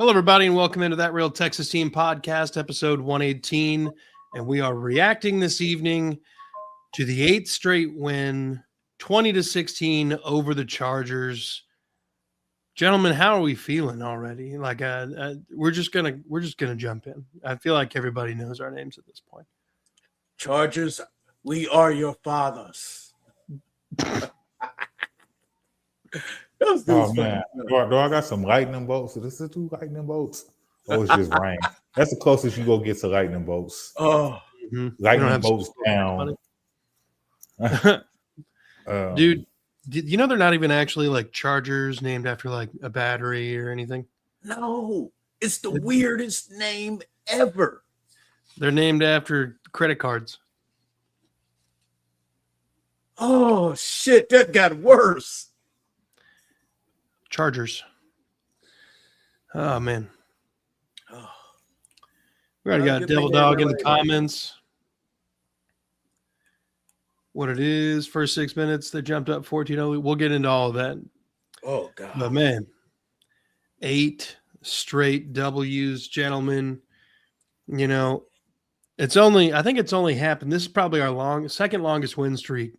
Hello, everybody, and welcome into That Real Texas Team Podcast, episode 118. And we are reacting this evening to the 8th straight win, 20-16 over the Chargers. Gentlemen, how are we feeling already? Like, we're just gonna jump in. I feel like everybody knows our names at this point. Chargers, we are your fathers. Oh man, do I got some lightning bolts? So this is 2 lightning bolts. Oh, it's just rain. That's the closest you go get to lightning bolts. Oh, lightning bolts down. Dude, you know they're not even actually like Chargers named after like a battery or anything? No, it's the weirdest name ever. They're named after credit cards. Oh shit, that got worse. Chargers. Oh man. Oh. We already got Devil Dog in the comments. What it is, first 6 minutes, they jumped up 14-0. We'll get into all of that. Oh god. But man, 8 straight W's, gentlemen. You know, I think it's only happened. This is probably our second longest win streak.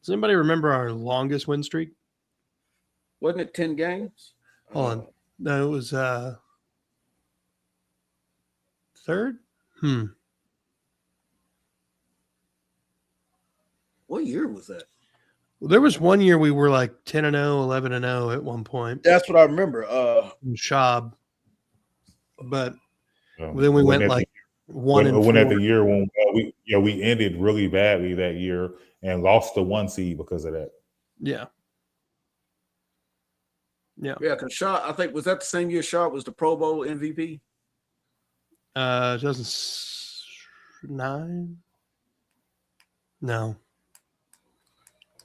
Does anybody remember our longest win streak? Wasn't it 10 games? Hold on. No, it was third? What year was that? Well, there was one year we were like 10-0, 11-0 at one point. That's what I remember. Shab. But then we went like 1-4. When at the year when we ended really badly that year and lost the 1 seed because of that. Yeah. Yeah. Yeah, because Shaw, I think, was that the same year Shaw was the Pro Bowl MVP? 2009? No.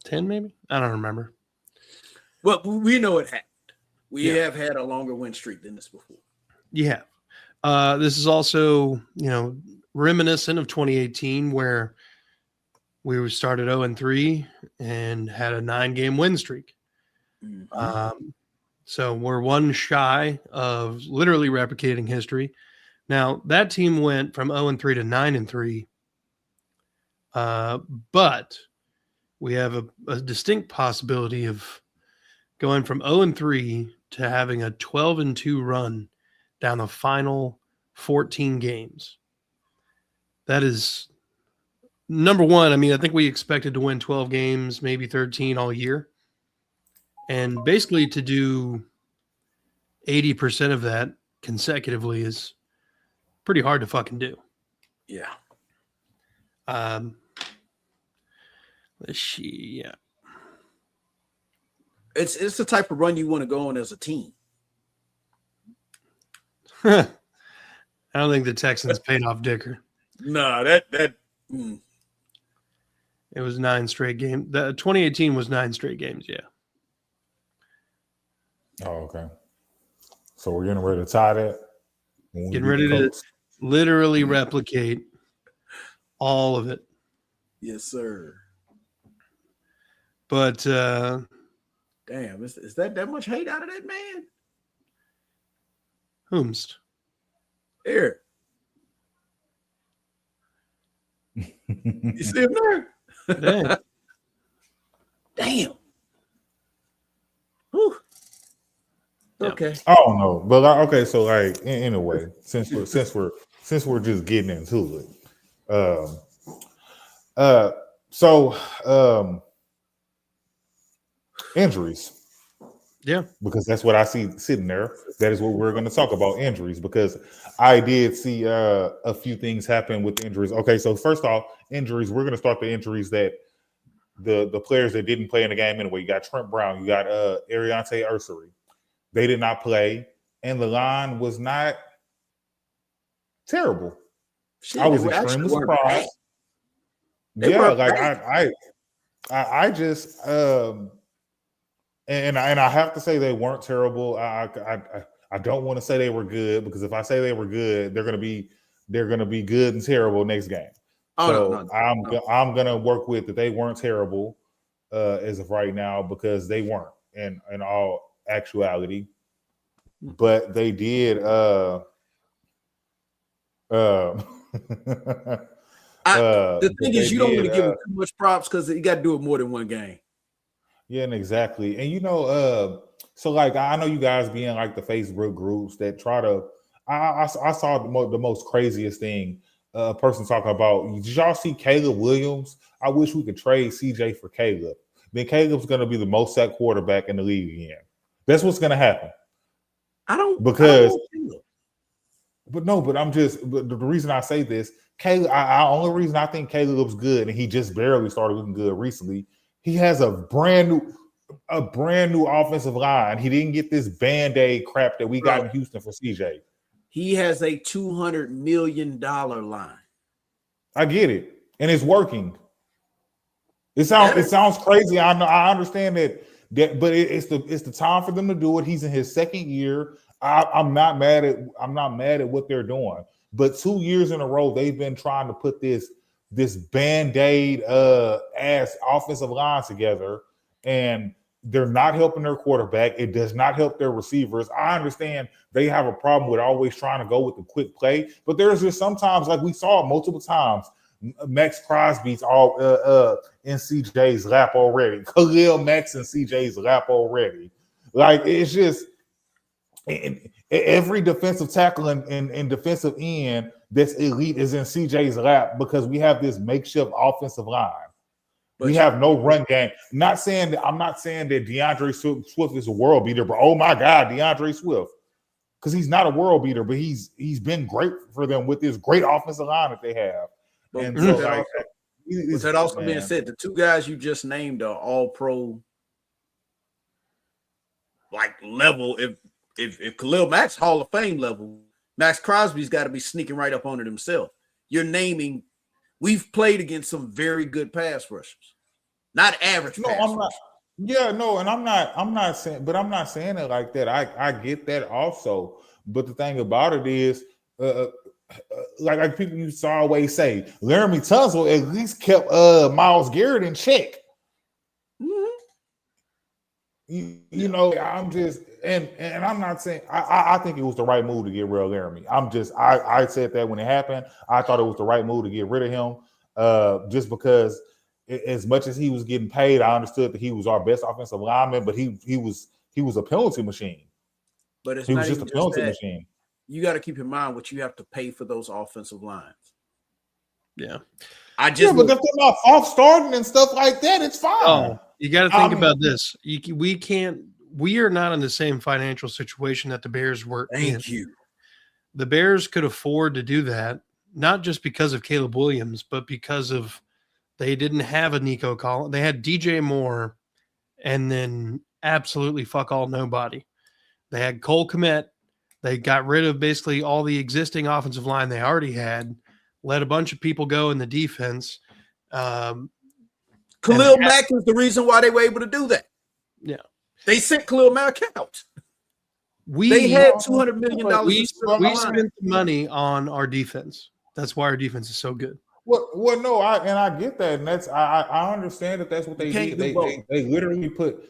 10 maybe? I don't remember. Well, we know it happened. We have had a longer win streak than this before. Yeah. This is also, reminiscent of 2018 where we started 0-3 and had a 9-game win streak. Mm-hmm. So we're one shy of literally replicating history. Now, that team went from 0-3 to 9-3. But we have a distinct possibility of going from 0-3 to having a 12-2 run down the final 14 games. That is number one. I mean, I think we expected to win 12 games, maybe 13 all year. And basically to do 80% of that consecutively is pretty hard to fucking do. Yeah. Let's see. Yeah. It's the type of run you want to go on as a team. I don't think the Texans paid off Dicker. No, that It was 9 straight games. The 2018 was 9 straight games, yeah. Oh, okay. So we're getting ready to tie that. Getting ready to literally replicate all of it. Yes, sir. But damn, is that much hate out of that man? Whomst? Here. You see him there? Dang. Damn. Whew. Okay. I don't know, but okay. So like, anyway, since we're just getting into it, injuries. Yeah, because that's what I see sitting there. That is what we're going to talk about, injuries, because I did see a few things happen with injuries. Okay, so first off, injuries. We're going to start the injuries that the players that didn't play in the game anyway. You got Trent Brown, you got Ariante Ursary. They did not play, and the line was not terrible. Shit, I was extremely surprised. Yeah, like I just and I have to say they weren't terrible. I don't want to say they were good, because if I say they were good, they're gonna be good and terrible next game. I'm gonna work with that they weren't terrible as of right now, because they weren't in all actuality. but they did. The thing is, you don't want to give him uh, too much props because you got to do it more than one game. yeah, and exactly. And so like I know you guys be in like the Facebook groups that try to. I saw the most craziest thing. A person talking about. Did y'all see Caleb Williams? I wish we could trade CJ for Caleb. Then Caleb's going to be the most sacked quarterback in the league again. That's what's going to happen. Because. But the reason I say this, Caleb, only reason I think Caleb looks good, and he just barely started looking good recently. He has a brand new offensive line. He didn't get this Band-Aid crap that we got in Houston for CJ. He has a $200 million line. I get it, and it's working. It sounds crazy. I know. I understand that, but it's the time for them to do it. He's in his second year. I'm not mad at what they're doing. But 2 years in a row, they've been trying to put this Band-Aid ass offensive line together, and they're not helping their quarterback. It does not help their receivers. I understand they have a problem with always trying to go with the quick play, but there's just sometimes, like we saw multiple times, Max Crosby's all in CJ's lap already. Khalil Max in CJ's lap already. Like, it's just every defensive tackle and defensive end that's elite is in CJ's lap because we have this makeshift offensive line. We have no run game. I'm not saying that DeAndre Swift is a world beater, but oh my God, DeAndre Swift. Because he's not a world beater, but he's been great for them with this great offensive line that they have. But and so, like, with that also being said, the two guys you just named are all pro like level. If Khalil Mack's Hall of Fame level, Max Crosby's got to be sneaking right up on it himself. You're naming. We've played against some very good pass rushers, not average. No, I'm not. Yeah, no, and I'm not saying, but I'm not saying it like that. I get that also, but the thing about it is, like people used to always say, Laramie Tunsil at least kept Myles Garrett in check. Mm-hmm. You know, I'm just and I'm not saying I think it was the right move to get rid of Laramie. I said that when it happened. I thought it was the right move to get rid of him, just because as much as he was getting paid, I understood that he was our best offensive lineman, but he was a penalty machine. But he was just a penalty machine. You got to keep in mind what you have to pay for those offensive lines. Yeah. But if they're not off starting and stuff like that, it's fine. Oh, you got to think about this. We are not in the same financial situation that the Bears were in. Thank you. The Bears could afford to do that, not just because of Caleb Williams, but because of they didn't have a Nico Collins. They had DJ Moore and then absolutely fuck all nobody. They had Cole Kmet. They got rid of basically all the existing offensive line they already had, let a bunch of people go in the defense. Khalil Mack is the reason why they were able to do that. Yeah. They sent Khalil Mack out. They had $200 million. We spent the money on our defense. That's why our defense is so good. Well, no, I get that, and that's I understand that that's what they did. They literally put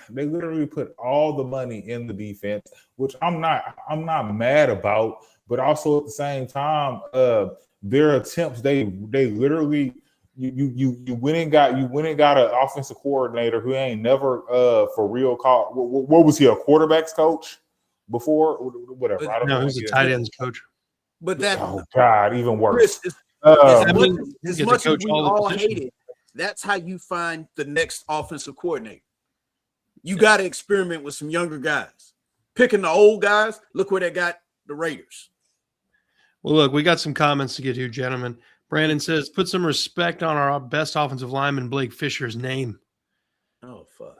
they literally put all the money in the defense, which I'm not mad about, but also at the same time, their attempts they literally you went and got an offensive coordinator who ain't never for real called. What was he, a quarterbacks coach before? Whatever. I don't know. He was a tight ends coach. But that God, even worse. Chris, as much as we all hate it, that's how you find the next offensive coordinator. You got to experiment with some younger guys. Picking the old guys, look where they got the Raiders. Well, look, we got some comments to get to, gentlemen. Brandon says, put some respect on our best offensive lineman, Blake Fisher's name. Oh, fuck.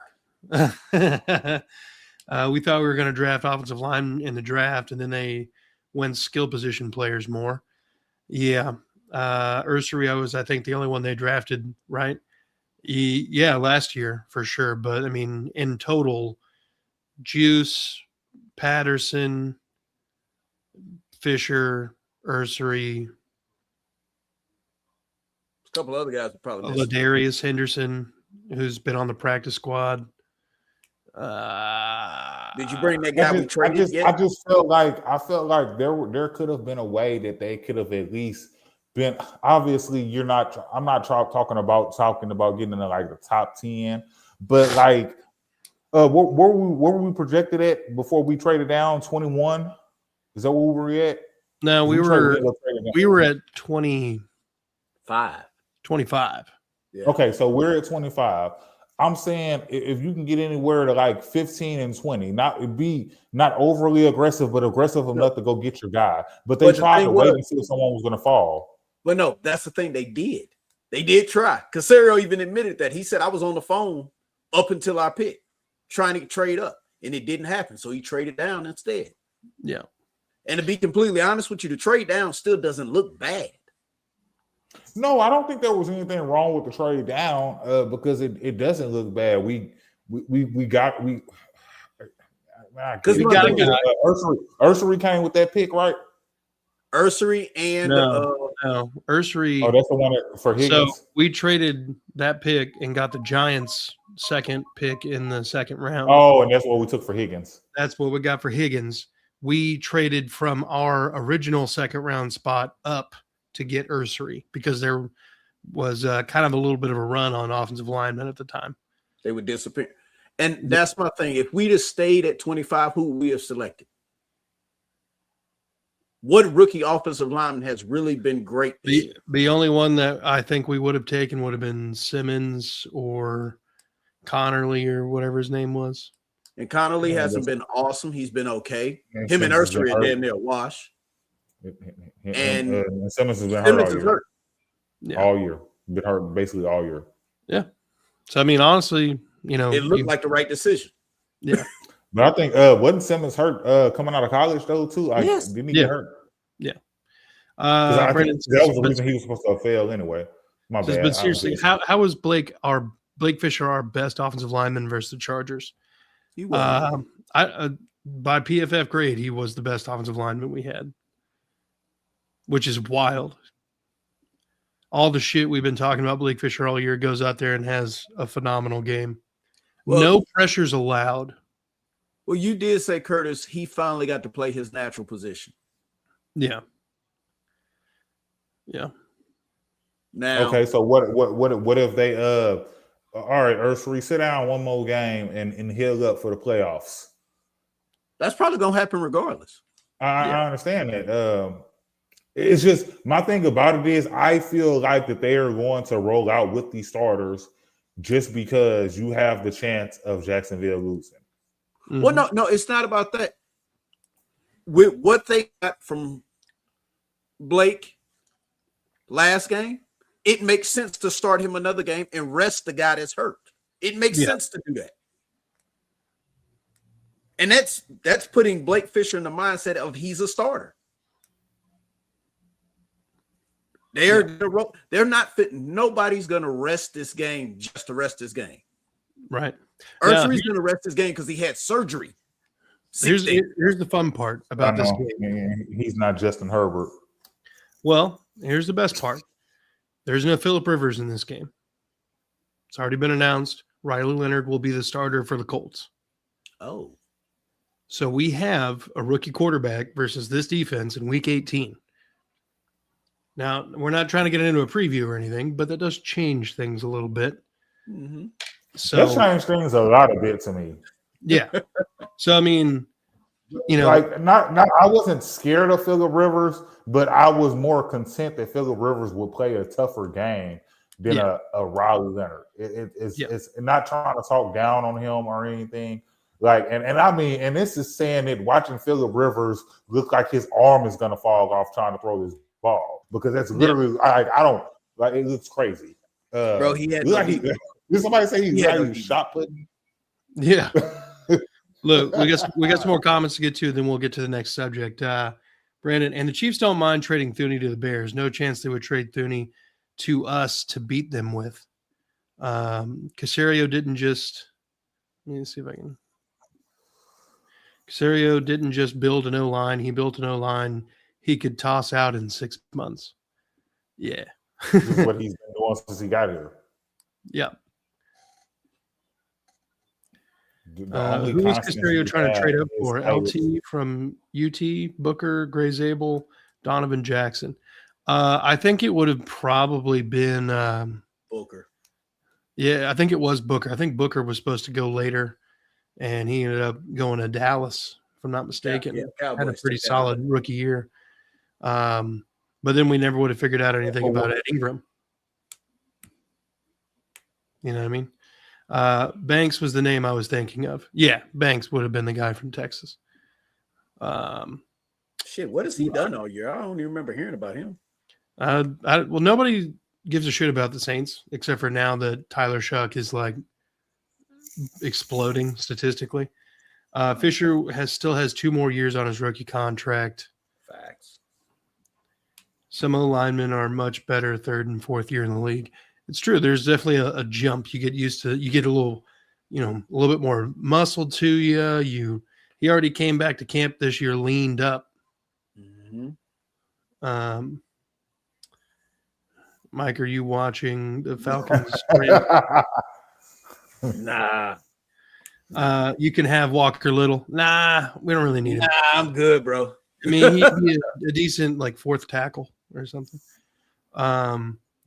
We thought we were going to draft offensive linemen in the draft, and then they went skill position players more. Yeah. Ursario was, I think, the only one they drafted, right? Yeah, last year for sure. But, I mean, in total, Juice, Patterson, Fisher, Ursary, a couple other guys are probably Ladarius Henderson, who's been on the practice squad. Did you bring that guy we traded yet? I just felt like there could have been a way that they could have at least been. Obviously, I'm not talking about getting into like the top 10, but like, where were we projected at before we traded down? 21. Is that where we were at? No, we were at 25. Yeah. Okay, so we're at 25. I'm saying if you can get anywhere to like 15 and 20, not overly aggressive, but aggressive enough to go get your guy. But they tried to wait and see if someone was going to fall. But no, that's the thing. They did. They did try. Casario even admitted that. He said, I was on the phone up until I picked, trying to trade up, and it didn't happen. So he traded down instead. Yeah. And to be completely honest with you, the trade down still doesn't look bad. No, I don't think there was anything wrong with the trade down because it doesn't look bad. We got a guy. Ursery came with that pick, right? Ursery and no, Ursery. Oh, that's the one for Higgins. So we traded that pick and got the Giants' second pick in the second round. Oh, and that's what we took for Higgins. That's what we got for Higgins. We traded from our original second round spot up to get Ursery because there was kind of a little bit of a run on offensive linemen at the time. They would disappear. And that's my thing. If we'd have stayed at 25, who would we have selected? What rookie offensive lineman has really been great? The only one that I think we would have taken would have been Simmons or Connerly or whatever his name was. And Connerly hasn't been awesome. He's been okay. Him and Ursery are damn near wash. And Simmons has been hurt all year. Yeah. All year. Been hurt basically all year. Yeah. So I mean, honestly, it looked like the right decision. Yeah. But I think wasn't Simmons hurt coming out of college though too? Yes. Didn't he get hurt? Yeah. I think that was the reason he was supposed to fail anyway. My bad. But seriously, how was Blake Fisher our best offensive lineman versus the Chargers? He was. By PFF grade, he was the best offensive lineman we had, which is wild. All the shit we've been talking about Blake Fisher all year goes out there and has a phenomenal game. Well, no pressures allowed. Well, you did say, Curtis, he finally got to play his natural position. Yeah. Yeah. Now, okay, so what if they all right, Ursery, sit down one more game and heal up for the playoffs? That's probably gonna happen regardless. I understand that. It's just my thing about it is I feel like that they are going to roll out with these starters just because you have the chance of Jacksonville losing. Mm-hmm. Well, no, it's not about that. With what they got from Blake last game, it makes sense to start him another game and rest the guy that's hurt. It makes sense to do that. And that's putting Blake Fisher in the mindset of he's a starter. They're not fitting. Nobody's going to rest this game just to rest this game. Right. Ursery's going to rest this game because he had surgery. Here's the fun part about this game. He's not Justin Herbert. Well, here's the best part. There's no Phillip Rivers in this game. It's already been announced. Riley Leonard will be the starter for the Colts. Oh. So we have a rookie quarterback versus this defense in week 18. Now, we're not trying to get into a preview or anything, but that does change things a little bit. Mm-hmm. So that changed things a lot of bit to me. Yeah. So, I mean, like not I wasn't scared of Phillip Rivers, but I was more content that Phillip Rivers would play a tougher game than a Riley Leonard. It's not trying to talk down on him or anything. Like, and I mean, and this is saying that watching Phillip Rivers look like his arm is going to fall off trying to throw this ball because that's literally I don't like it looks crazy. Bro, he had did somebody say he's shot putting? Yeah. Look, we got some more comments to get to, then we'll get to the next subject. Brandon, and the Chiefs don't mind trading Thuney to the Bears. No chance they would trade Thuney to us to beat them with. Casario didn't just let me see if I can. Casario didn't just build an O-line. He built an O-line he could toss out in 6 months. Yeah. This is what he's been doing since he got here. Yeah. Who was Casario trying to trade up for? LT from UT, Booker, Gray Zabel, Donovan Jackson. I think it would have probably been Booker. Yeah, I think it was Booker. I think Booker was supposed to go later, and he ended up going to Dallas, if I'm not mistaken. Yeah, had a pretty solid rookie year. But then we never would have figured out anything about Ed Ingram. You know what I mean? Banks was the name I was thinking of. Yeah, Banks would have been the guy from Texas. Shit, what has he done all year? I don't even remember hearing about him. Well, nobody gives a shit about the Saints except for now that Tyler Shuck is like exploding statistically. Fisher still has 2 more years on his rookie contract. Facts. Some linemen are much better 3rd and 4th year in the league. It's true. There's definitely a jump. You get used to. You get a little bit more muscle to you. He already came back to camp this year, leaned up. Mm-hmm. Mike, are you watching the Falcons? Nah. You can have Walker Little. Nah, we don't really need him. Nah, I'm good, bro. I mean, he's a decent 4th tackle or something.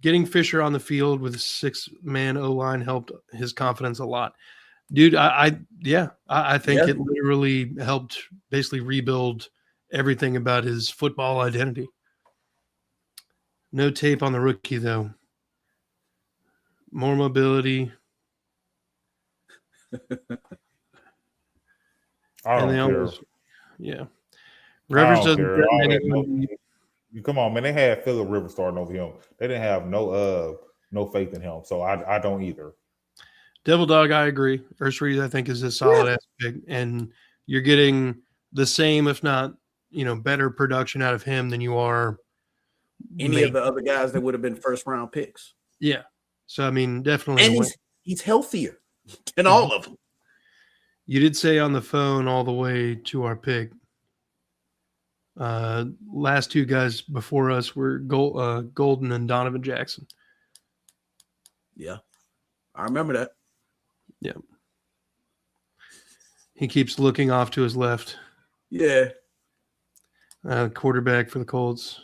Getting Fisher on the field with a 6-man O-line helped his confidence a lot. Dude, I think it literally helped basically rebuild everything about his football identity. No tape on the rookie, though. More mobility. Yeah. Rivers doesn't. Come on, man. They had Phillip Rivers starting over him. They didn't have no faith in him. So I don't either. Devil Dog, I agree. Ursary, I think, is a solid ass pick. And you're getting the same, if not, better production out of him than you are any of the other guys that would have been 1st-round picks. Yeah. So, I mean, definitely. And he's healthier than all of them. You did say on the phone all the way to our pick. Last 2 guys before us were Golden and Donovan Jackson. Yeah, I remember that. Yeah, he keeps looking off to his left. Yeah, quarterback for the Colts.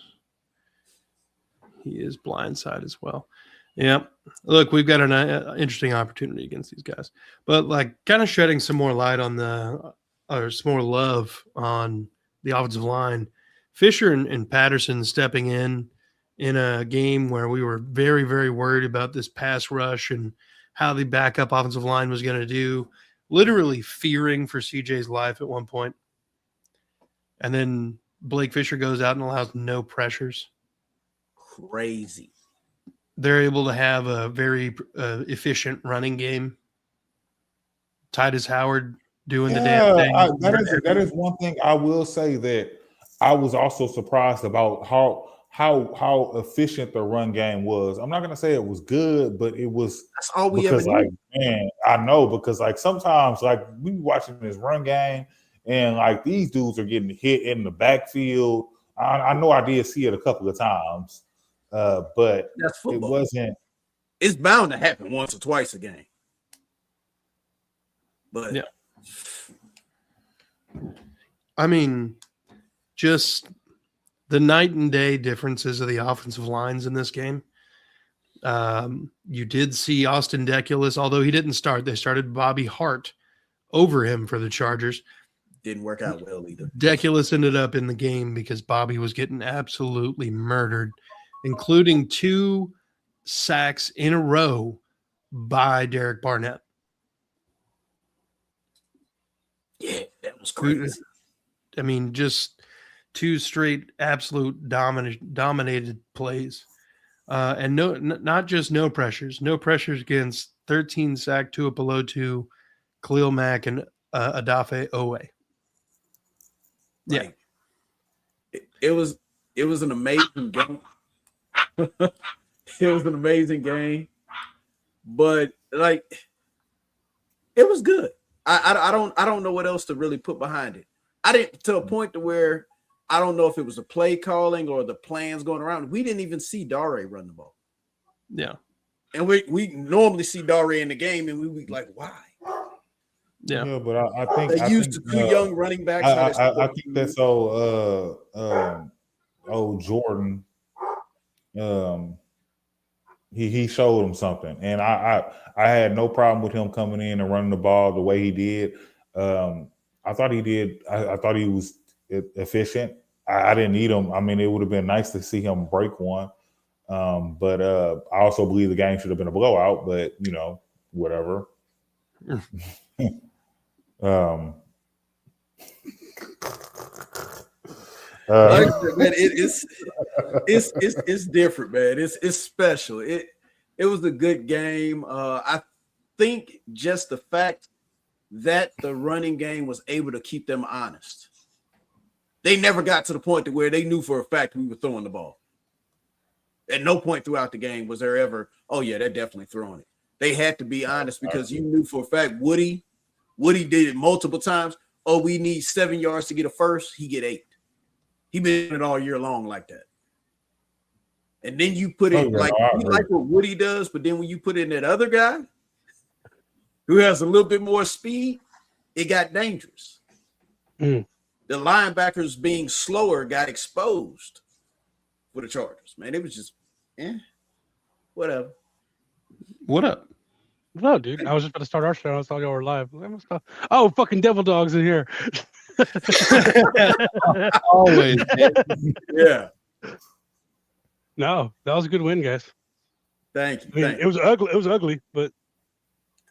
He is blindside as well. Yeah, look, we've got an interesting opportunity against these guys, but kind of shedding some more light on some more love on the offensive line. Fisher and Patterson stepping in a game where we were very, very worried about this pass rush and how the backup offensive line was going to do, literally fearing for CJ's life at one point. And then Blake Fisher goes out and allows no pressures. Crazy. They're able to have a very efficient running game. Titus Howard doing the damn thing. That is one thing I will say that I was also surprised about how efficient the run game was. I'm not gonna say it was good, but it was. That's all we ever need. Man, I know because sometimes we watching this run game and these dudes are getting hit in the backfield. I know I did see it a couple of times, but that's football. It wasn't. It's bound to happen once or twice a game. But yeah, I mean, just the night and day differences of the offensive lines in this game. You did see Austin Deculus, although he didn't start. They started Bobby Hart over him for the Chargers. Didn't work out well either. Deculus ended up in the game because Bobby was getting absolutely murdered, including 2 sacks in a row by Derek Barnett. Yeah, that was crazy. I mean, just 2 straight absolute dominated plays. And not just no pressures against 13 sack Tuipulotu, Khalil Mack, and Adafe Owe. Yeah. It was an amazing game. It was an amazing game. But it was good. I don't know what else to really put behind it. I didn't to a point to where I don't know if it was the play calling or the plans going around. We didn't even see Dare run the ball. Yeah. And we normally see Dare in the game and we like, why? Yeah, but I think they used the two young running backs. I think that's so. Jordan. He showed him something, and I had no problem with him coming in and running the ball the way he did. I thought he did. I thought he was efficient. I didn't need him. I mean, it would have been nice to see him break one. But I also believe the game should have been a blowout. But whatever. Man, it's different, man. It's special. It was a good game. I think just the fact that the running game was able to keep them honest. They never got to the point to where they knew for a fact we were throwing the ball. At no point throughout the game was there ever, oh yeah, they're definitely throwing it. They had to be honest because you knew for a fact Woody did it multiple times. Oh, we need 7 yards to get a first. He get 8. He been it all year long like that. And then you put it like what Woody does, but then when you put in that other guy who has a little bit more speed, it got dangerous. The linebackers being slower got exposed for the Chargers. Man, it was just, whatever. What up? No, dude. I was just about to start our show. I saw y'all were live. Oh, fucking Devil Dogs in here. Always. Yeah. No, that was a good win, guys. Thank you. It was ugly. It was ugly, but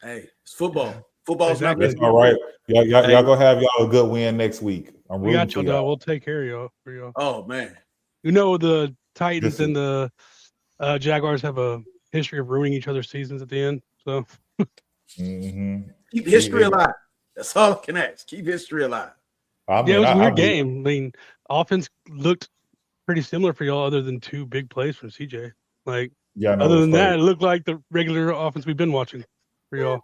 hey, it's football. Football's exactly. That's all right. Y'all gonna have y'all a good win next week. We got y'all, dog. We'll take care of y'all. For y'all. Oh man. The Titans and the Jaguars have a history of ruining each other's seasons at the end. So keep history alive. That's all I can ask. Keep history alive. It was a weird game. I mean, offense looked pretty similar for y'all, other than 2 big plays from CJ. Other than that, it looked like the regular offense we've been watching for y'all.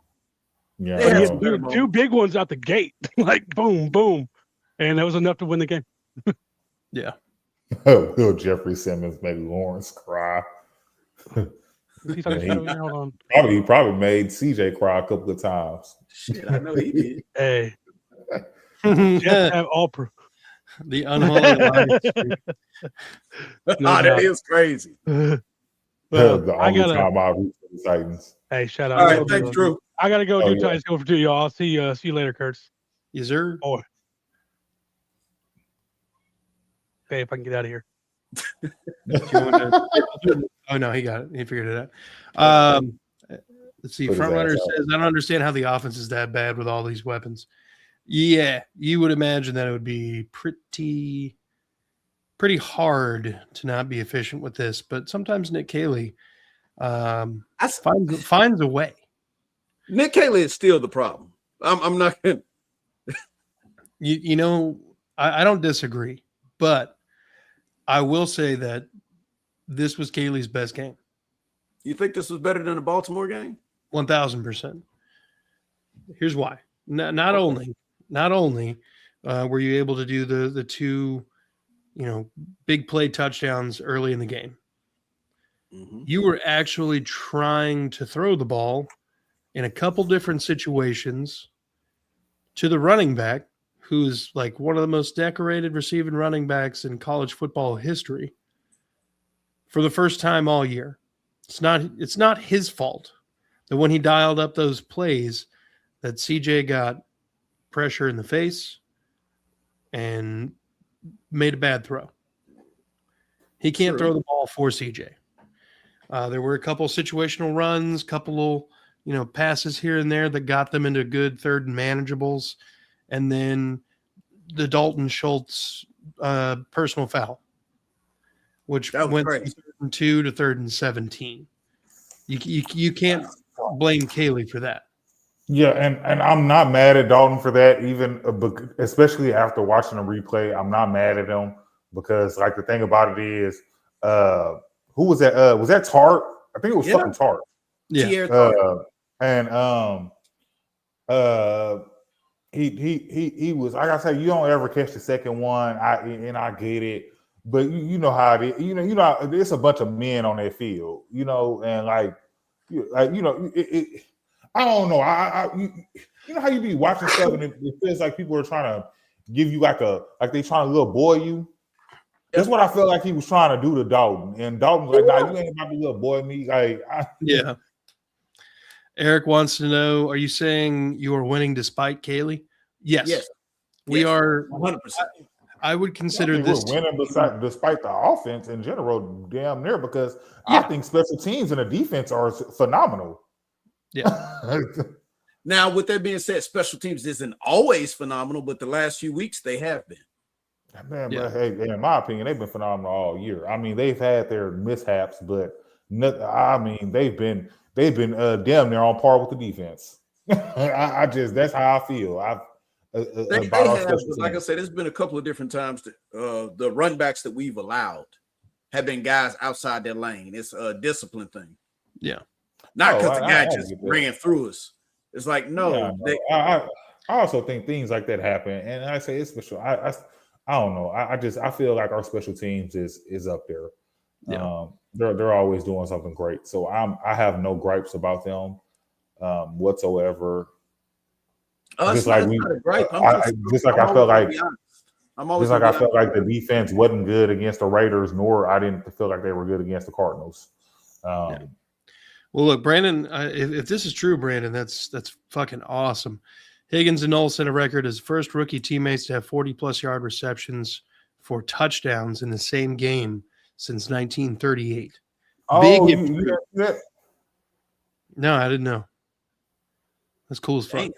Yeah, two big ones out the gate, like boom, boom, and that was enough to win the game. Yeah. Will Jeffrey Simmons make Lawrence cry? He probably made CJ cry a couple of times. Shit, I know he did. Hey, Jeff have all proof. The unholy alliance. That is crazy. The only time I root for the Titans. Hey, shout out! All right, thanks, Drew. I gotta go do Titans over to y'all. I'll see you later, Kurtz. Yes, sir. Boy. Okay, if I can get out of here. Oh no, he got it. He figured it out. Let's see. Frontrunner says, "I don't understand how the offense is that bad with all these weapons." Yeah, you would imagine that it would be pretty hard to not be efficient with this, but sometimes Nick Caley finds a way. Nick Caley is still the problem. I'm not gonna. I don't disagree, but I will say that this was Caley's best game. You think this was better than the Baltimore game? 1,000%. Here's why. Not only were you able to do the 2, big play touchdowns early in the game, you were actually trying to throw the ball in a couple different situations to the running back, who's like one of the most decorated receiving running backs in college football history, for the first time all year. It's not his fault that when he dialed up those plays that CJ got pressure in the face and made a bad throw. He can't throw the ball for CJ. There were a couple situational runs, couple passes here and there that got them into good third and manageables, and then the Dalton Schultz personal foul, which went from 3rd and 2 to 3rd and 17. You can't blame Caley for that. Yeah, and I'm not mad at Dalton for that, even especially after watching the replay. I'm not mad at him because, like, the thing about it is, who was that? Was that Tart? I think it was fucking Tart. Yeah. He was. Like I said, you don't ever catch the second one. I get it, but you know how it is. There's a bunch of men on that field. And I don't know. You know how you be watching stuff and it feels like people are trying to give you like they trying to little boy you. That's what I felt like he was trying to do to Dalton, and Dalton's like, "Nah, you ain't about to little boy me." Yeah. Eric wants to know: are you saying you are winning despite Kaylee? Yes. We are 100%. I would consider this we're winning despite the offense in general, damn near, because I think special teams and the defense are phenomenal. Yeah. Now, with that being said, special teams isn't always phenomenal, but the last few weeks they have been. Man, but hey, in my opinion, they've been phenomenal all year. I mean, they've had their mishaps, but they've been damn near on par with the defense. I just that's how I feel. They have, like I said, there's been a couple of different times that the run backs that we've allowed have been guys outside their lane. It's a discipline thing. Yeah. Not because the guy just ran through us. It's like, no. I also think things like that happen. And I say it's special. I don't know. I feel like our special teams is up there. Yeah. They're always doing something great. So I have no gripes about them whatsoever. I felt like the defense wasn't good against the Raiders, nor I didn't feel like they were good against the Cardinals. Well, look, Brandon, if this is true, Brandon, that's fucking awesome. Higgins and Knoll set a record as first rookie teammates to have 40-plus yard receptions for touchdowns in the same game since 1938. No, I didn't know. That's cool as fuck.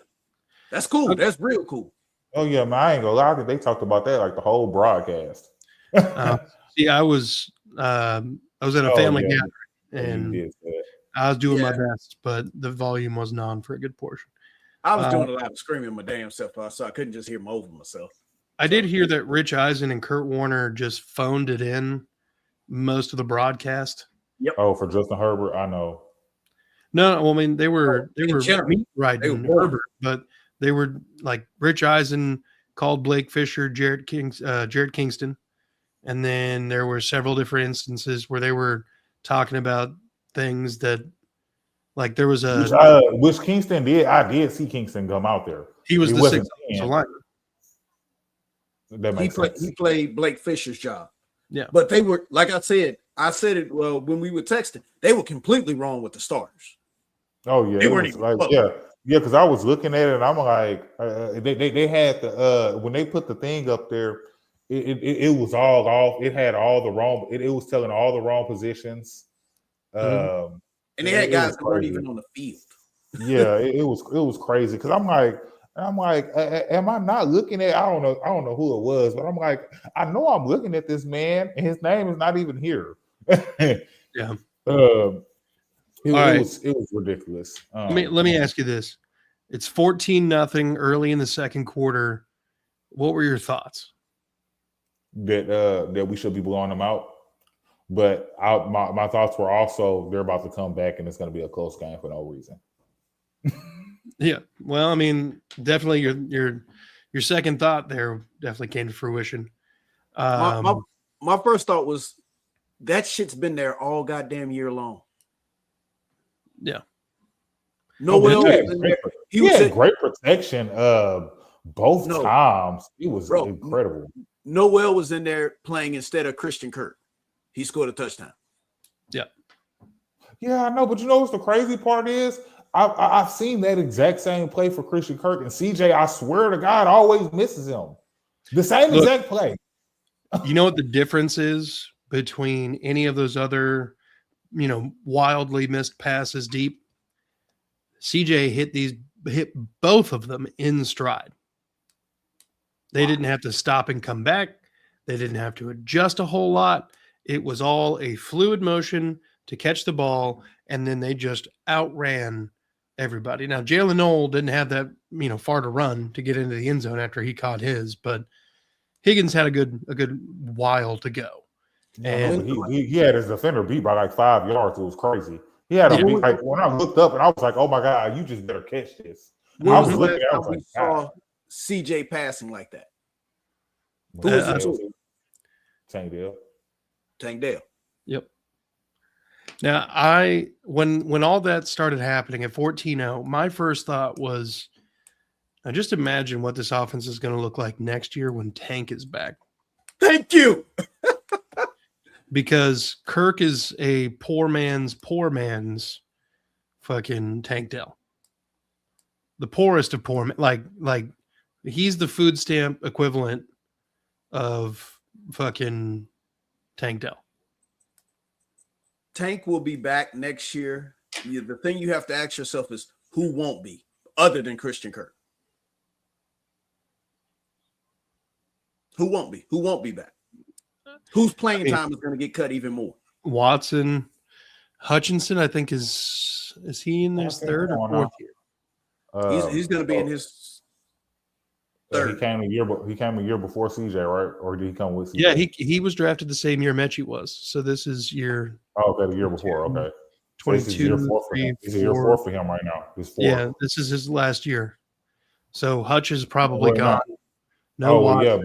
That's cool. Okay. That's real cool. Oh, yeah, man, I ain't gonna lie. They talked about that like the whole broadcast. See, I was at a family gathering, and I was doing my best, but the volume wasn't on for a good portion. I was doing a lot of screaming my damn self, so I couldn't just hear over myself. I did hear that Rich Eisen and Kurt Warner just phoned it in most of the broadcast. Yep. Oh, for Justin Herbert, I know. No, well, I mean they were riding Herbert, but they were like Rich Eisen called Blake Fisher, Jarrett Kingston, and then there were several different instances where they were talking about things that, like, there was which Kingston did. I did see Kingston come out there. He was the sixth lineman. That makes sense. He played Blake Fisher's job. Yeah, but they were, like I said it when we were texting, they were completely wrong with the starters. Oh yeah, because I was looking at it and I'm like, they had the when they put the thing up there, it was all off. It had all the wrong. It was telling all the wrong positions. And they had guys who weren't even on the field. Yeah, it was crazy because I'm like, am I not looking at? I don't know who it was, but I'm like, I know I'm looking at this man, and his name is not even here. Yeah. It was ridiculous. Let me ask you this: it's 14-0 early in the second quarter. What were your thoughts? That we should be blowing them out. But my thoughts were also they're about to come back and it's going to be a close game for no reason. Yeah, well, I mean, definitely your second thought there definitely came to fruition. My first thought was that shit's been there all goddamn year long. Yeah, he had great protection both times. It was incredible. Noel was in there playing instead of Christian Kirk. He scored a touchdown. Yeah, I know. But you know what's the crazy part is? I've seen that exact same play for Christian Kirk, and CJ, I swear to God, always misses him. The same exact play. You know what the difference is between any of those other, wildly missed passes deep? CJ hit both of them in stride. They didn't have to stop and come back. They didn't have to adjust a whole lot. It was all a fluid motion to catch the ball, and then they just outran everybody. Now, Jalen Knoll didn't have that, far to run to get into the end zone after he caught his, but Higgins had a good while to go. And he had his defender beat by like 5 yards. It was crazy. He had a beat, like when I looked up and I was like, "Oh my God, you just better catch this." I was looking at. I was like, saw CJ passing like that. Who was it? Tank Dale. Yep. Now, when all that started happening at 14-0, my first thought was, Now, just imagine what this offense is going to look like next year when Tank is back. Thank you. Because Kirk is a poor man's fucking Tank Dell. The poorest of poor men. Like he's the food stamp equivalent of fucking Tank Dell. Tank will be back next year. The thing you have to ask yourself is who won't be other than Christian Kirk? Who won't be? Who won't be back? Whose playing time is going to get cut even more? Watson, Hutchinson, I think is he in his third or fourth year? He's going to be in his third. He came a year before CJ, right? Or did he come with CJ? Yeah, he was drafted the same year Mechie was. So this is year. Oh, okay, the year before. Okay, 22. This is year four for him right now. Yeah, this is his last year. So Hutch is probably gone. Yeah,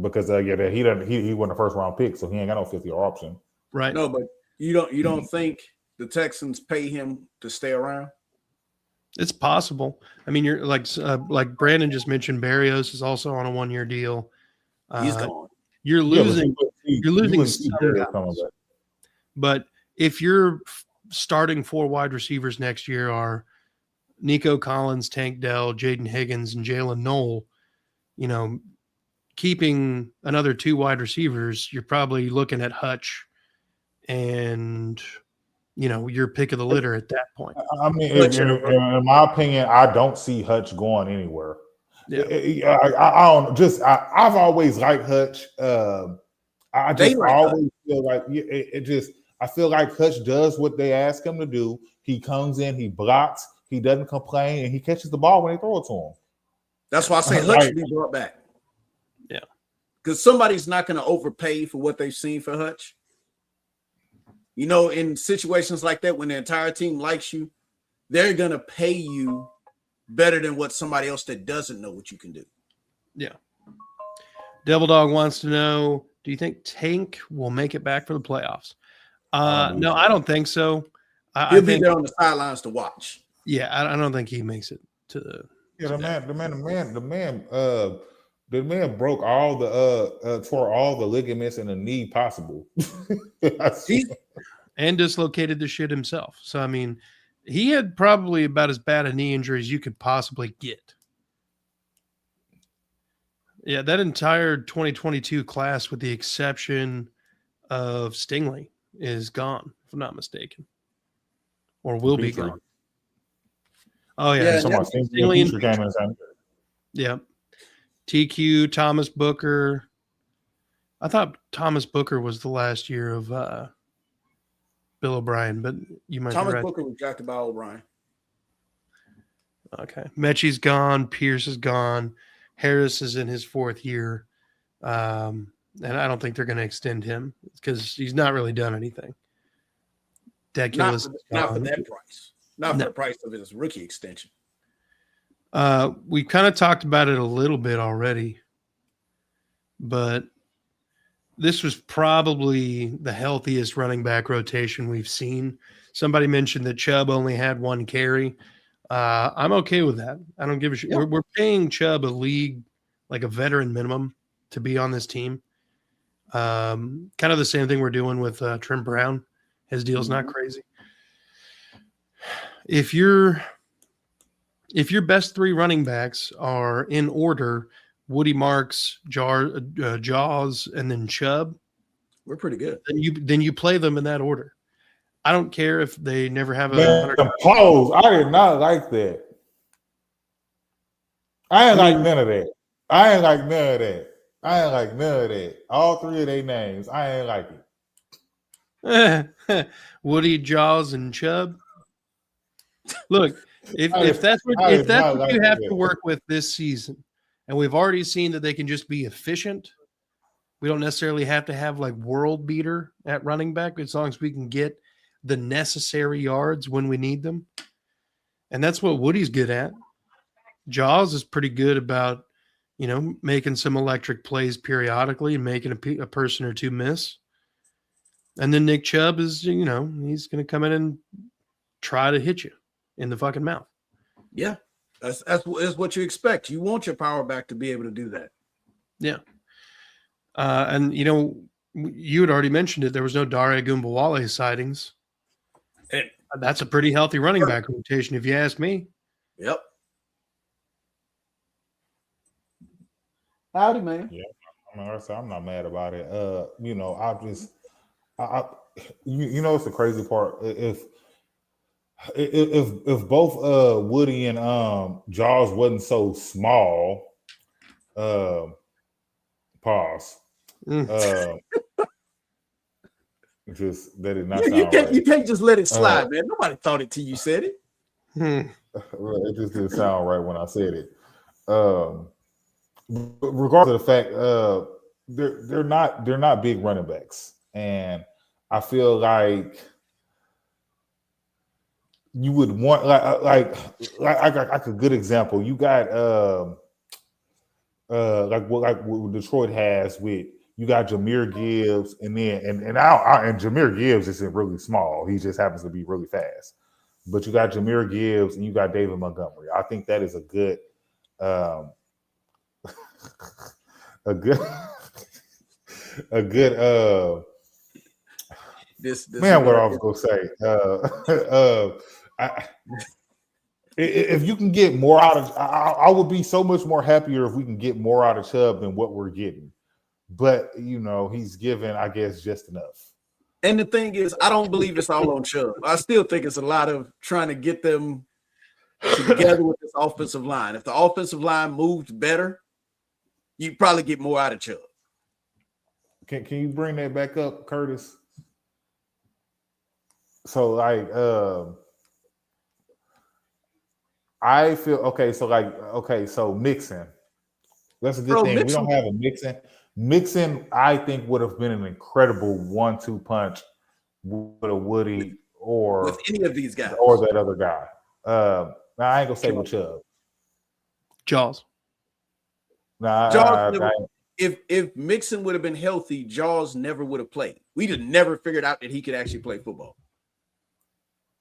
because he wasn't a first round pick, so he ain't got no 50-year option. Right. No, but you don't think the Texans pay him to stay around? It's possible. I mean, you're like Brandon just mentioned, Berrios is also on a 1-year deal. He's gone. You're losing. You're losing some guys. But if your starting 4 wide receivers next year are Nico Collins, Tank Dell, Jaden Higgins, and Jalen Knoll, keeping another 2 wide receivers, you're probably looking at Hutch and your pick of the litter at that point. I mean, in my opinion, I don't see Hutch going anywhere. Yeah. I've always liked Hutch. I always feel like I feel like Hutch does what they ask him to do. He comes in, he blocks, he doesn't complain, and he catches the ball when they throw it to him. That's why I say Hutch should be brought back. Yeah. Because somebody's not going to overpay for what they've seen for Hutch. In situations like that, when the entire team likes you, they're going to pay you better than what somebody else that doesn't know what you can do. Yeah. Devil Dog wants to know, do you think Tank will make it back for the playoffs? No, I don't think so. He'll be there on the sidelines to watch. Yeah, I don't think he makes it to the. Yeah, the man broke all the tore all the ligaments in the knee possible. And dislocated the shit himself. So I mean, he had probably about as bad a knee injury as you could possibly get. Yeah, that entire 2022 class, with the exception of Stingley, is gone, if I'm not mistaken. Or will be gone. Oh, yeah. Stingley and yeah. TQ, Thomas Booker. I thought Thomas Booker was the last year of Bill O'Brien, but you might be right. Thomas Booker was drafted by O'Brien. Okay. Mechie's gone. Pierce is gone. Harris is in his 4th year. And I don't think they're going to extend him because he's not really done anything. Not for that price. Not for the price of his rookie extension. We kind of talked about it a little bit already, but this was probably the healthiest running back rotation we've seen. Somebody mentioned that Chubb only had 1 carry. I'm okay with that. I don't give a shit. Yeah. We're paying Chubb a league, like a veteran minimum, to be on this team. Kind of the same thing we're doing with Trent Brown. His deal's not crazy. If your best 3 running backs are in order, Woody Marks, Jaws, and then Chubb, we're pretty good. Then you play them in that order. I don't care if they never have pause. I did not like that. I ain't like none of that. All 3 of their names, I ain't like it. Woody, Jaws, and Chubb. Look, if that's what you have to work with this season, and we've already seen that they can just be efficient. We don't necessarily have to have like world beater at running back, as long as we can get the necessary yards when we need them. And that's what Woody's good at. Jaws is pretty good about, making some electric plays periodically and making a person or 2 miss. And then Nick Chubb is, he's going to come in and try to hit you in the fucking mouth. Yeah. That's what you expect. You want your power back to be able to do that. Yeah. And you had already mentioned it. There was no Dare Gumbawale sightings. That's a pretty healthy running back rotation, if you ask me. Yep. Howdy, man. Yeah, I'm not mad about it. It's the crazy part. If both Woody and Jaws wasn't so small, pause. Just that did not sound right. You can't just let it slide, man. Nobody thought it till you said it. It just didn't sound right when I said it. Regardless of the fact, they're not big running backs, and I feel like you would want like a good example. You got like what Detroit has with. You got Jahmyr Gibbs, and Jahmyr Gibbs isn't really small. He just happens to be really fast. But you got Jahmyr Gibbs and you got David Montgomery. I think that is a good, man. What I was gonna say, if you can get more out of, I would be so much more happier if we can get more out of Chubb than what we're getting. But he's given, I guess, just enough. And the thing is, I don't believe it's all on Chubb. I still think it's a lot of trying to get them together with this offensive line. If the offensive line moved better, you'd probably get more out of Chubb. Can you bring that back up, Curtis? So I feel okay. So Mixon. That's a good thing. Mixon. We don't have a Mixon. Mixon, I think, would have been an incredible 1-2 punch with a Woody or with any of these guys or that other guy. Now I ain't gonna say with Chubb. Jaws. If Mixon would have been healthy, Jaws never would have played. We'd have never figured out that he could actually play football.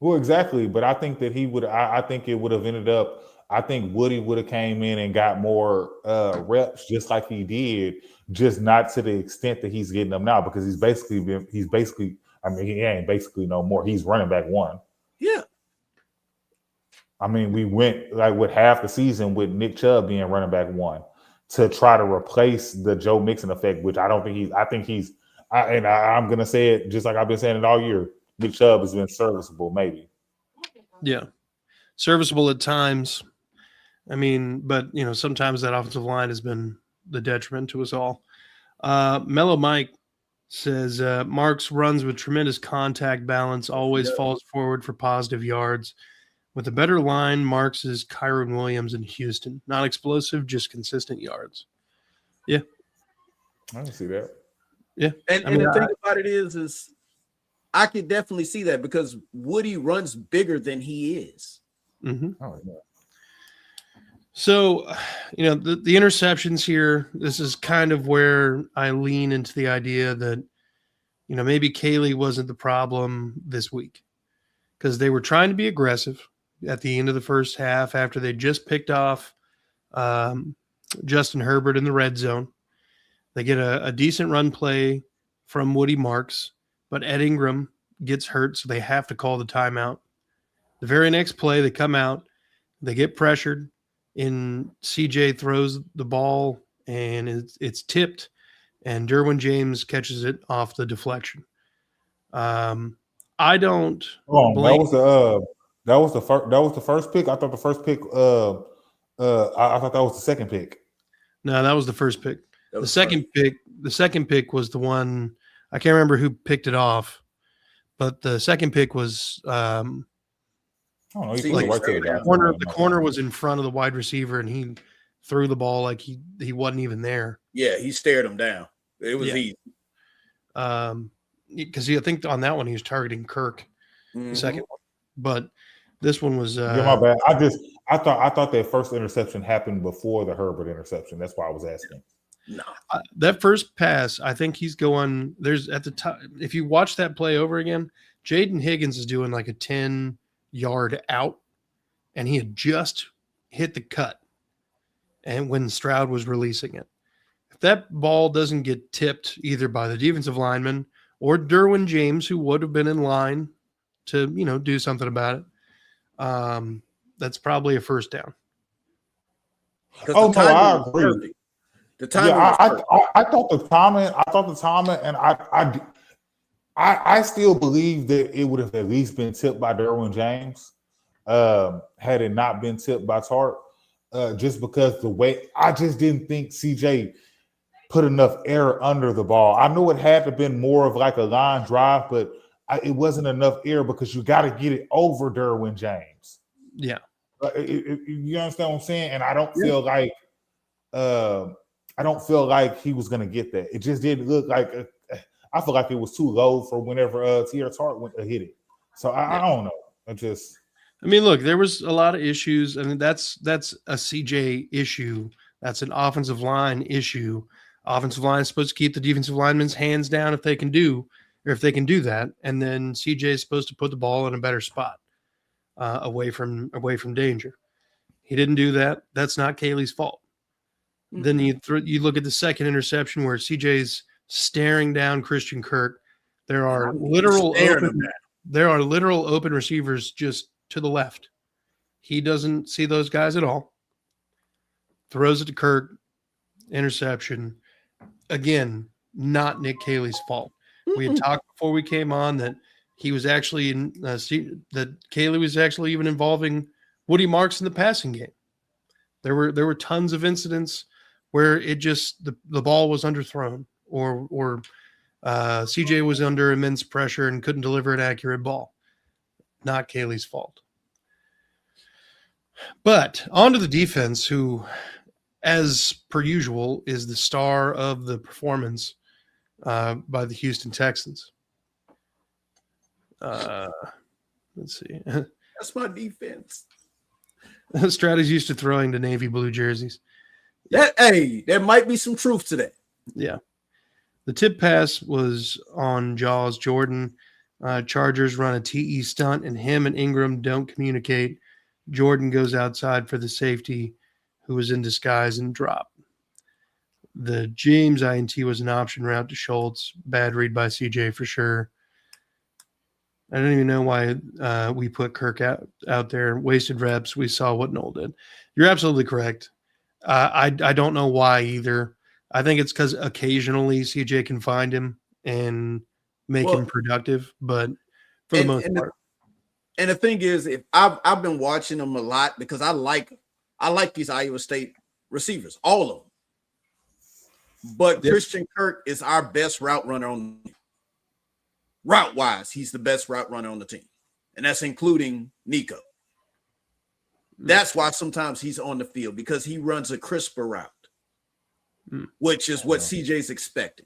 Well, exactly, but I think that he would. I think it would have ended up. I think Woody would have came in and got more reps, just like he did, just not to the extent that he's getting them now, because he's basically. I mean, he ain't basically no more. He's running back one. Yeah. I mean, we went like with half the season with Nick Chubb being running back one to try to replace the Joe Mixon effect, which I don't think he's. I think he's. I'm gonna say it just like I've been saying it all year. Nick Chubb has been serviceable, maybe. Yeah, serviceable at times. I mean, but sometimes that offensive line has been the detriment to us all. Mellow Mike says Marks runs with tremendous contact balance, always falls forward for positive yards. With a better line, Marks is Kyron Williams in Houston. Not explosive, just consistent yards. Yeah. I can see that. Yeah. And the thing about it is I could definitely see that because Woody runs bigger than he is. Mm-hmm. Oh, yeah. So, the interceptions here, this is kind of where I lean into the idea that, maybe Kaylee wasn't the problem this week because they were trying to be aggressive at the end of the first half after they just picked off Justin Herbert in the red zone. They get a decent run play from Woody Marks, but Ed Ingram gets hurt, so they have to call the timeout. The very next play, they come out, they get pressured. CJ throws the ball and it's tipped, and Derwin James catches it off the deflection. I don't. That was the first pick. I thought the first pick. I thought that was the second pick. No, that was the first pick. The second pick was the one. I can't remember who picked it off, but the second pick was. I don't know. The corner was in front of the wide receiver, and he threw the ball like he wasn't even there. Yeah, he stared him down. It was easy. Because I think on that one he was targeting Kirk, the second one, but this one was. My bad. I thought that first interception happened before the Herbert interception. That's why I was asking. No, that first pass, I think he's going. There's at the top. If you watch that play over again, Jaden Higgins is doing like a 10-yard out, and he had just hit the cut, and when Stroud was releasing it. If that ball doesn't get tipped either by the defensive lineman or Derwin James, who would have been in line to, do something about it, that's probably a first down. Oh no, I agree. Perfect. The timing I thought the timing, and I still believe that it would have at least been tipped by Derwin James, had it not been tipped by Tart. Just because the way I just didn't think CJ put enough air under the ball. I knew it had to have been more of like a line drive, but it wasn't enough air because you got to get it over Derwin James. Yeah. You understand what I'm saying? And I don't feel like he was going to get that. It just didn't look like I feel like it was too low for whenever T.R. Tart went to hit it. So I don't know. I mean, look, there was a lot of issues. I mean, that's a CJ issue. That's an offensive line issue. Offensive line is supposed to keep the defensive lineman's hands down if they can do that. And then CJ is supposed to put the ball in a better spot, away from danger. He didn't do that. That's not Kaylee's fault. Mm-hmm. Then you look at the second interception where CJ's staring down Christian Kirk. There are literal open receivers just to the left. He doesn't see those guys at all. Throws it to Kirk. Interception. Again, not Nick Kaylee's fault. We had talked before we came on that he was actually that Kaylee was actually even involving Woody Marks in the passing game. There were tons of incidents where it just the ball was underthrown or CJ was under immense pressure and couldn't deliver an accurate ball. Not Kaylee's fault. But on to the defense, who, as per usual, is the star of the performance by the Houston Texans. Let's see. That's my defense. Strategy's used to throwing to navy blue jerseys. There might be some truth to that. Yeah. The tip pass was on Jaws Jordan. Chargers run a TE stunt, and him and Ingram don't communicate. Jordan goes outside for the safety, who was in disguise, and drop. The James INT was an option route to Schultz. Bad read by CJ for sure. I don't even know why we put Kirk out there. Wasted reps. We saw what Noel did. You're absolutely correct. I don't know why either. I think it's because occasionally CJ can find him and make him productive, but for the most part. And the thing is, if I've been watching them a lot because I like these Iowa State receivers, all of them. But Christian Kirk is our best route runner on the team. Route wise, he's the best route runner on the team, and that's including Nico. That's why sometimes he's on the field, because he runs a crisper route, which is what CJ's expecting.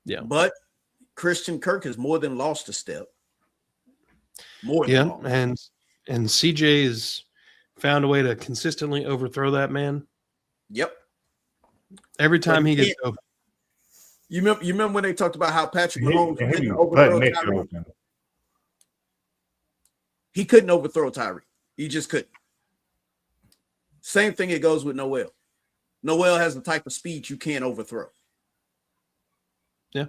Yeah, but Christian Kirk has more than lost a step. And CJ has found a way to consistently overthrow that man. Yep. Every time he gets open. You remember when they talked about how Patrick Mahomes couldn't overthrow Tyreek? He couldn't overthrow Tyreek. He just couldn't. Same thing it goes with Noel. Noel has the type of speed you can't overthrow. Yeah.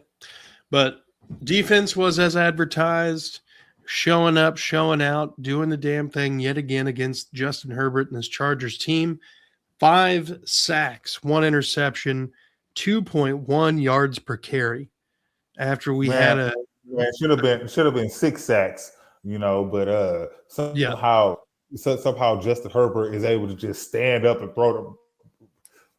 But defense was as advertised, showing up, showing out, doing the damn thing yet again against Justin Herbert and his Chargers team. 5 sacks, 1 interception, 2.1 yards per carry. After we had should have been 6 sacks, but somehow Justin Herbert is able to just stand up and throw them.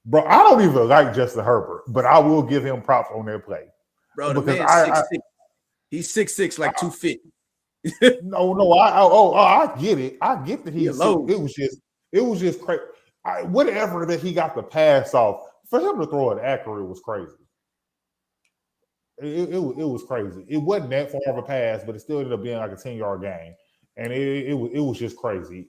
Bro, I don't even like Justin Herbert, but I will give him props on that play. Bro, the man's 6'6". He's 6'6", like 250. I get it. I get that he's low. It was just crazy. Whatever that he got the pass off, for him to throw it accurate was crazy. It was crazy. It wasn't that far of a pass, but it still ended up being like a 10-yard gain, and it was just crazy.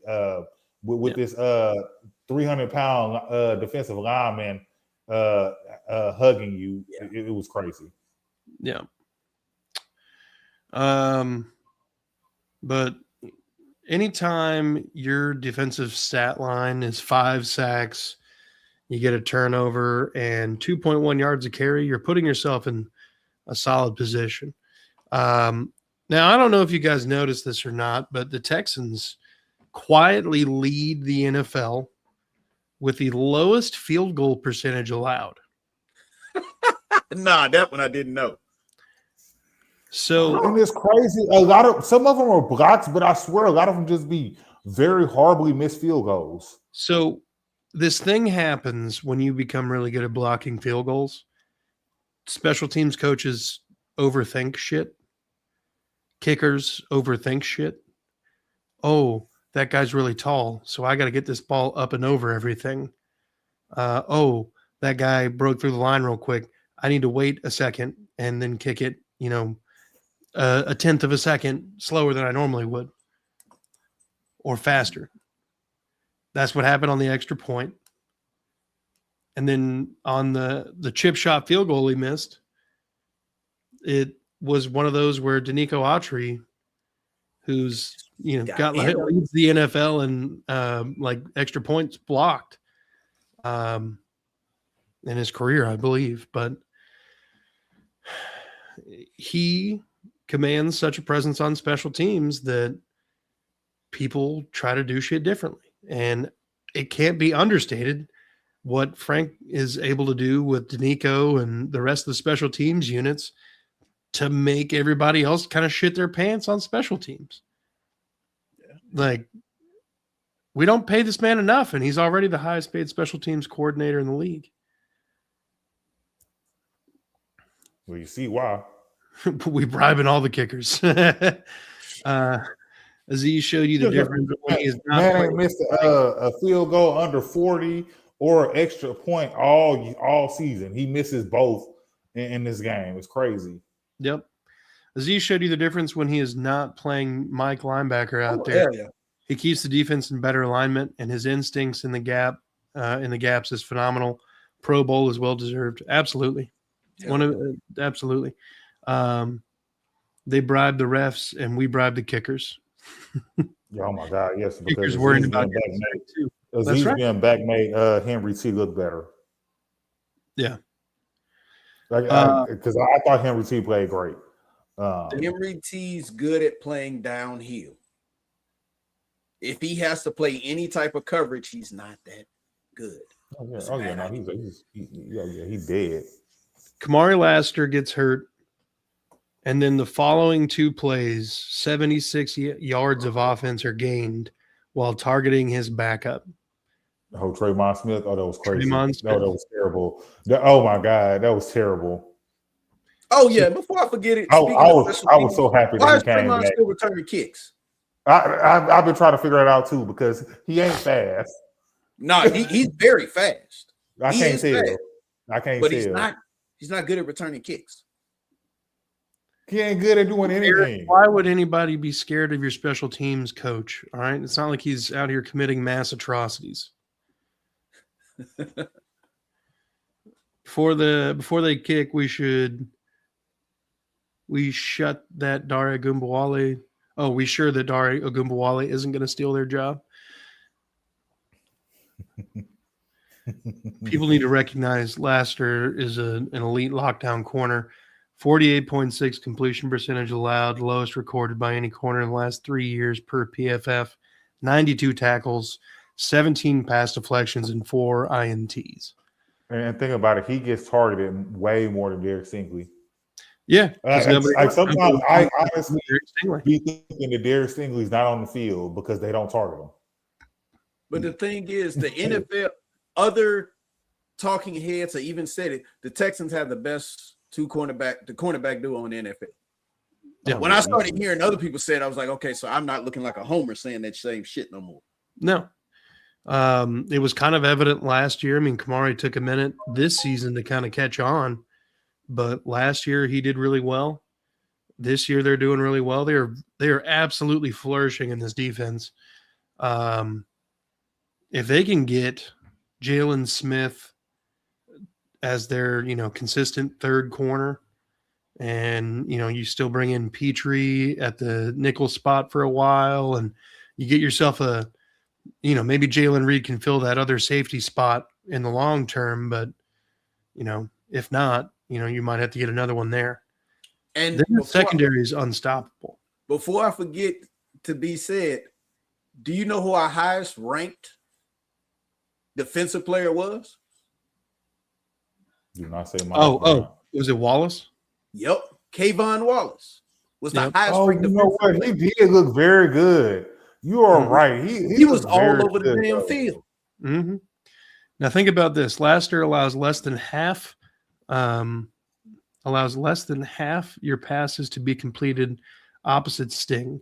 With this 300-pound defensive lineman hugging you, it was crazy. Yeah. But anytime your defensive stat line is 5 sacks, you get a turnover and 2.1 yards a carry, you're putting yourself in a solid position. Now, I don't know if you guys noticed this or not, but the Texans quietly lead the NFL with the lowest field goal percentage allowed. Nah, that one I didn't know. So, and it's crazy. Some of them are blocks, but I swear a lot of them just be very horribly missed field goals. So this thing happens when you become really good at blocking field goals. Special teams coaches overthink shit. Kickers overthink shit. Oh, that guy's really tall, so I got to get this ball up and over everything. Oh, that guy broke through the line real quick. I need to wait a second and then kick it, a tenth of a second slower than I normally would, or faster. That's what happened on the extra point. And then on the chip shot field goal he missed, it was one of those where Danico Autry, who's leads the NFL in extra points blocked in his career, I believe, but he commands such a presence on special teams that people try to do shit differently. And it can't be understated what Frank is able to do with Danico and the rest of the special teams units to make everybody else kind of shit their pants on special teams. Yeah. Like, we don't pay this man enough, and he's already the highest paid special teams coordinator in the league. Well, you see why. We bribing all the kickers. Aziz showed you the difference when he is not man ain't missed a field goal under 40 or an extra point all season. He misses both in this game. It's crazy. Yep. Aziz showed you the difference when he is not playing Mike linebacker out there. Yeah. He keeps the defense in better alignment, and his instincts in the gaps is phenomenal. Pro Bowl is well deserved. Absolutely. Yeah. Absolutely. They bribe the refs, and we bribe the kickers. Oh my God, yes. Kickers worried about too. Aziz being back made Henry T look better. Yeah. Because I thought Henry T played great. Henry T's good at playing downhill. If he has to play any type of coverage, he's not that good. He's dead. Kamari Lassiter gets hurt, and then the following two plays, 76 yards of offense are gained while targeting his backup. Oh, Tremon Smith. Oh, that was crazy. No, that was terrible. Oh my God, that was terrible. Oh yeah, before I forget it, I was so happy that he came back. Still returning kicks? I've been trying to figure it out too because he ain't fast. No, he's very fast. I can't tell. But he's not good at returning kicks. He ain't good at doing anything. Why would anybody be scared of your special teams coach? All right, it's not like he's out here committing mass atrocities. Before they kick, we shut that Dare Ogunbowale. Oh, we sure that Dare Ogunbowale isn't going to steal their job? People need to recognize Lassiter is an elite lockdown corner. 48.6 completion percentage allowed, lowest recorded by any corner in the last 3 years per PFF. 92 tackles, 17 pass deflections, and 4 INTs. And think about it, he gets targeted way more than Derek Stingley. Yeah. Sometimes I honestly be thinking that Derek Stingley's not on the field because they don't target him. But the thing is, the NFL, other talking heads have even said it, the Texans have the best cornerback duo in the NFL. Yeah, when I started hearing other people say it, I was like, okay, so I'm not looking like a homer saying that same shit no more. No. It was kind of evident last year. I mean, Kamari took a minute this season to kind of catch on, but last year he did really well. This year they're doing really well. They are absolutely flourishing in this defense. If they can get Jalen Smith as their, consistent third corner, and, you still bring in Petrie at the nickel spot for a while, and you get yourself a, maybe Jalen Reed can fill that other safety spot in the long term, but if not, you might have to get another one there. And then the secondary is unstoppable. Before I forget to be said, do you know who our highest ranked defensive player was? Do not say Miles. Was it Wallace? Yep. Kayvon Wallace was the highest ranked defensive player. He did look very good. You are right. He was all over the damn field. Mm-hmm. Now think about this. last year allows less than half your passes to be completed opposite Sting.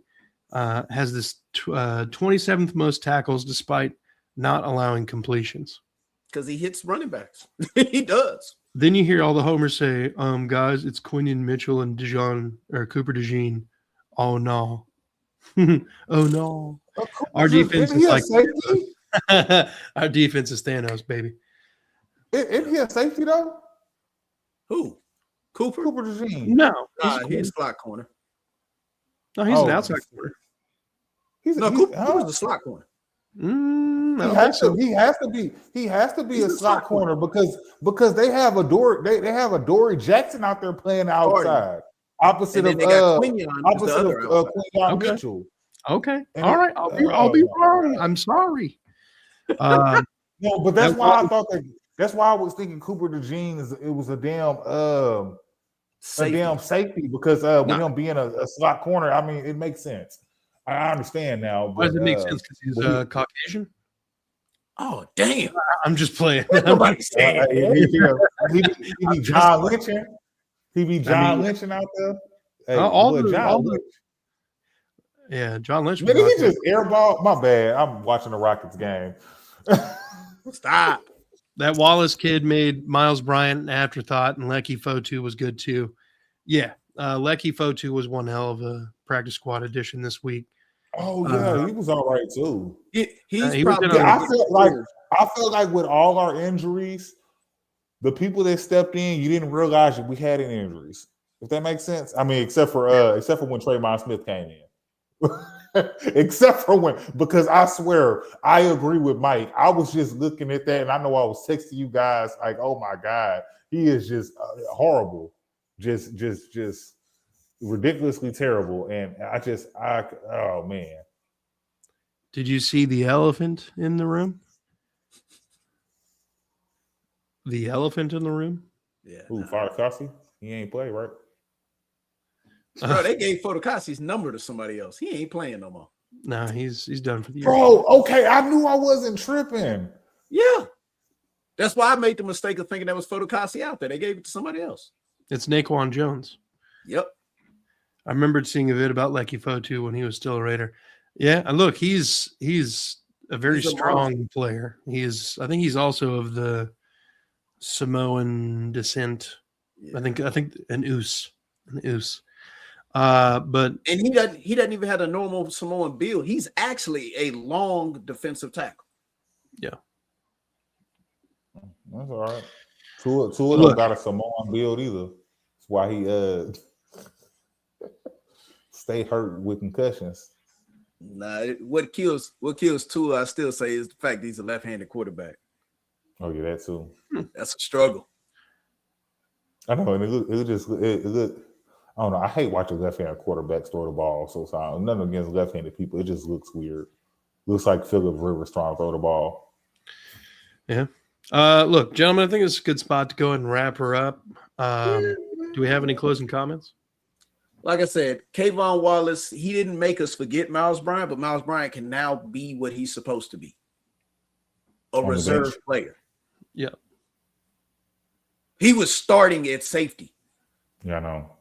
Has this 27th most tackles despite not allowing completions. Because he hits running backs. He does. Then you hear all the homers say, guys, it's Quinion Mitchell and Cooper DeJean. Oh no. Oh no. Our defense is like our defense is Thanos, baby. Isn't he a safety though? Who? Cooper DeJean. No, he's slot corner. No, he's an outside corner. Cooper's the slot corner. He has to be a slot corner because they have a Dory Jackson out there playing outside, opposite of Quinion Mitchell. Okay, all right, I'll be wrong. I'm sorry. No, but that's why I thought that. That's why I was thinking Cooper DeJean it was a damn safety because with him being a slot corner, I mean it makes sense. I understand now. Why does it make sense? Because he's Caucasian? Oh, damn. I'm just playing. He be John Lynching. He be John Lynching out there. Hey, John Lynch. Yeah, John Lynch. Maybe he just airball. My bad. I'm watching the Rockets game. Stop. That Wallace kid made Miles Bryant an afterthought, and Lecky Fotu was good too. Yeah, Lecky Fotu was one hell of a practice squad addition this week. Oh yeah, he was all right too. He's probably. I felt like with all our injuries, the people that stepped in, you didn't realize that we had any injuries. If that makes sense. I mean, except for when Trayvon Smith came in. Because I swear I agree with Mike. I was just looking at that, and I know I was texting you guys like, "Oh my God, he is just horrible, just ridiculously terrible." And oh man. Did you see the elephant in the room? The elephant in the room? Yeah. Who, Fadakasi? He ain't play, right? Bro, they gave Fodokasi's number to somebody else. He ain't playing no more. No, he's done for the year. Bro, okay, I knew I wasn't tripping. Yeah. That's why I made the mistake of thinking that was Fodokasi out there. They gave it to somebody else. It's Naquan Jones. Yep. I remembered seeing a vid about Lecky Fotu when he was still a Raider. Yeah, and look, he's a very strong player. I think he's also of the Samoan descent. Yeah. I think an Oos. But he doesn't even have a normal Samoan build. He's actually a long defensive tackle. Yeah. That's all right. Tua don't got a Samoan build either. That's why he stay hurt with concussions. Nah, what kills Tua, I still say, is the fact that he's a left-handed quarterback. Oh yeah, that too. That's a struggle. I know, and it look. I don't know. I hate watching left-handed quarterbacks throw the ball. So nothing against left-handed people. It just looks weird. Looks like Phillip Rivers trying to throw the ball. Yeah. Look, gentlemen, I think it's a good spot to go ahead and wrap her up. Do we have any closing comments? Like I said, Kayvon Wallace, he didn't make us forget Miles Bryant, but Miles Bryant can now be what he's supposed to be. A reserve player. Yeah. He was starting at safety. Yeah, I know.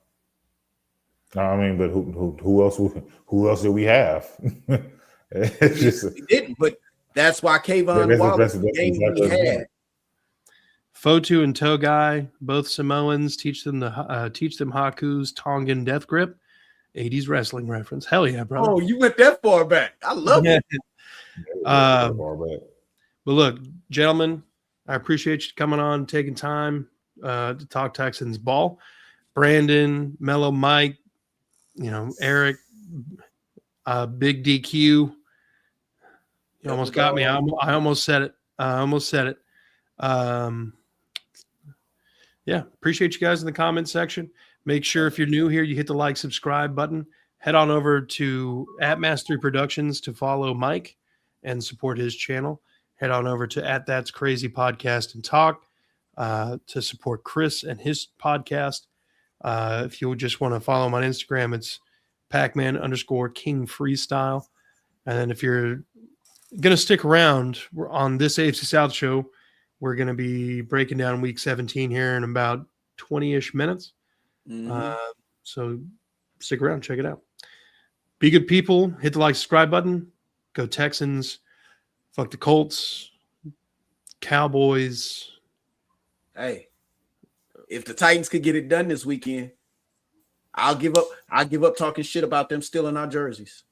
I mean, but who else did we have? It's just, we didn't, but that's why Kayvon Wallace the game he had. Fotu and Togai, both Samoans, teach them Haku's Tongan death grip. 80s wrestling reference. Hell yeah, brother. Oh, you went that far back. I love it. But look, gentlemen, I appreciate you coming on, taking time to talk Texans ball. Brandon, Mellow Mike, Eric, Big DQ, You almost got me. I almost said it. Yeah, appreciate you guys in the comment section. Make sure if you're new here, you hit the like, subscribe button. Head on over to @Mastery Productions to follow Mike and support his channel. Head on over to @That's Crazy Podcast and Talk to support Chris and his podcast. If you just want to follow him on Instagram, it's Pacman_King Freestyle. And then if you're going to stick around on this AFC South show, we're going to be breaking down week 17 here in about 20-ish minutes. So stick around, check it out. Be good people. Hit the like, subscribe button. Go Texans. Fuck the Colts. Cowboys. Hey, if the Titans could get it done this weekend, I'll give up. I'll give up talking shit about them stealing our jerseys.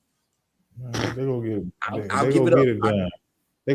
They're gonna get it. I'll give it up. Done.